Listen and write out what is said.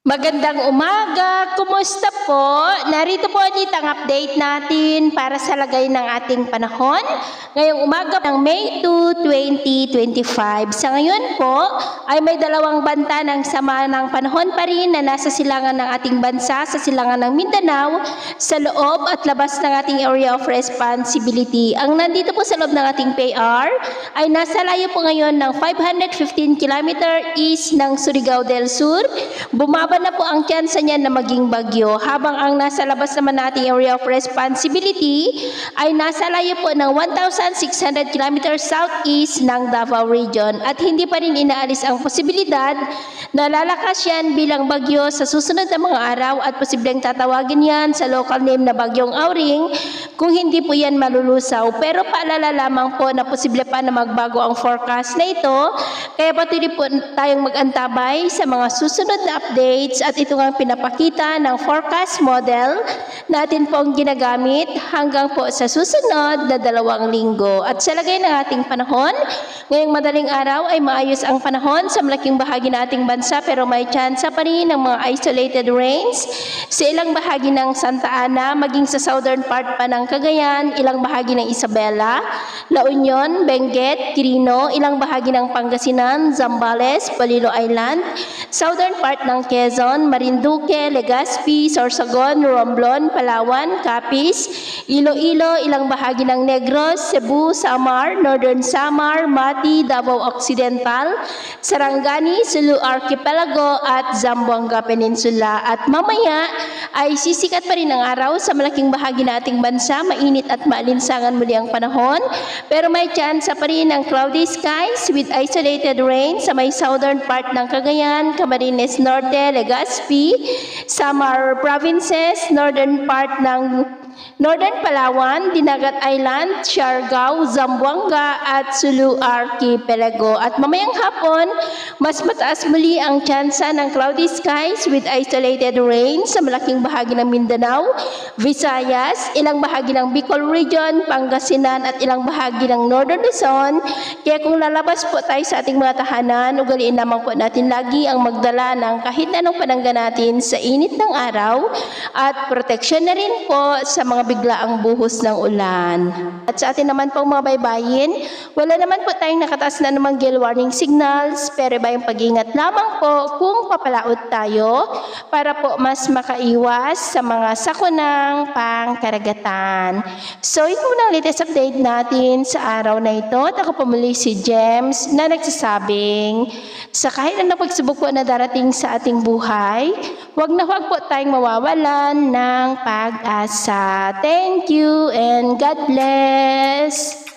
Magandang umaga! Kumusta po? Narito po ulit ang update natin para sa lagay ng ating panahon ngayong umaga ng May 2, 2025. Sa ngayon po ay may dalawang banta ng sama ng panahon pa rin na nasa silangan ng ating bansa sa silangan ng Mindanao sa loob at labas ng ating area of responsibility. Ang nandito po sa loob ng ating PAR ay nasa layo po ngayon ng 515 km east ng Surigao del Sur. Bumaba na po ang tsansa niya na maging bagyo, habang ang nasa labas naman nating area of responsibility ay nasa layo po ng 1,600 km southeast ng Davao Region, at hindi pa rin inaalis ang posibilidad na lalakas yan bilang bagyo sa susunod na mga araw, at posibleng tatawagin yan sa local name na Bagyong Auring kung hindi po yan malulusaw. Pero paalala lamang po na posible pa na magbago ang forecast na ito, kaya patuloy po tayong mag-antabay sa mga susunod na updates, at ito ang pinapakita ng forecast model natin pong ginagamit hanggang po sa susunod na 2 linggo. At sa lagay ng ating panahon, ngayong madaling araw ay maayos ang panahon sa malaking bahagi ng ating bansa, pero may tsansa pa rin ng mga isolated rains sa ilang bahagi ng Santa Ana, maging sa southern part pa ng Cagayan, ilang bahagi ng Isabela, La Union, Benguet, Quirino, ilang bahagi ng Pangasinan, Zambales, Polillo Island, southern part ng Quezon, Marinduque, Legazpi, Sorsogon, Romblon, Palawan, Capiz, Iloilo, ilang bahagi ng Negros, Cebu, Samar, Northern Samar, Mati, Davao Occidental, Sarangani, Sulu Archipelago at Zamboanga Peninsula. At mamaya ay sisikat pa rin ang araw sa malaking bahagi ng ating bansa, mainit at maalinsangan muli ang panahon, pero may tsansa pa rin ng cloudy skies with isolated rain sa may southern part ng Cagayan, Camarines Norte, Legazpi, Samar Provinces, northern part ng Northern Palawan, Dinagat Island, Siargao, Zamboanga at Sulu Archipelago. At mamayang hapon, mas mataas muli ang tsansa ng cloudy skies with isolated rain sa malaking bahagi ng Mindanao, Visayas, ilang bahagi ng Bicol Region, Pangasinan at ilang bahagi ng Northern Luzon. Kaya kung lalabas po tayo sa ating mga tahanan, ugaliin naman po natin lagi ang magdala ng kahit anong panangga natin sa init ng araw, at proteksyon na rin po sa mga biglaang buhos ng ulan. At sa atin naman pong mga baybayin, wala naman po tayong nakataas na namang gale warning signals, pero ba yung pag-ingat lamang po kung papalaot tayo para po mas makaiwas sa mga sakunang pangkaragatan. So ito muna ang latest update natin sa araw na ito. At ako po muli si James na nagsasabing sa kahit anong pagsubok po na darating sa ating buhay, huwag na huwag po tayong mawawalan ng pag-asa. Thank you and God bless.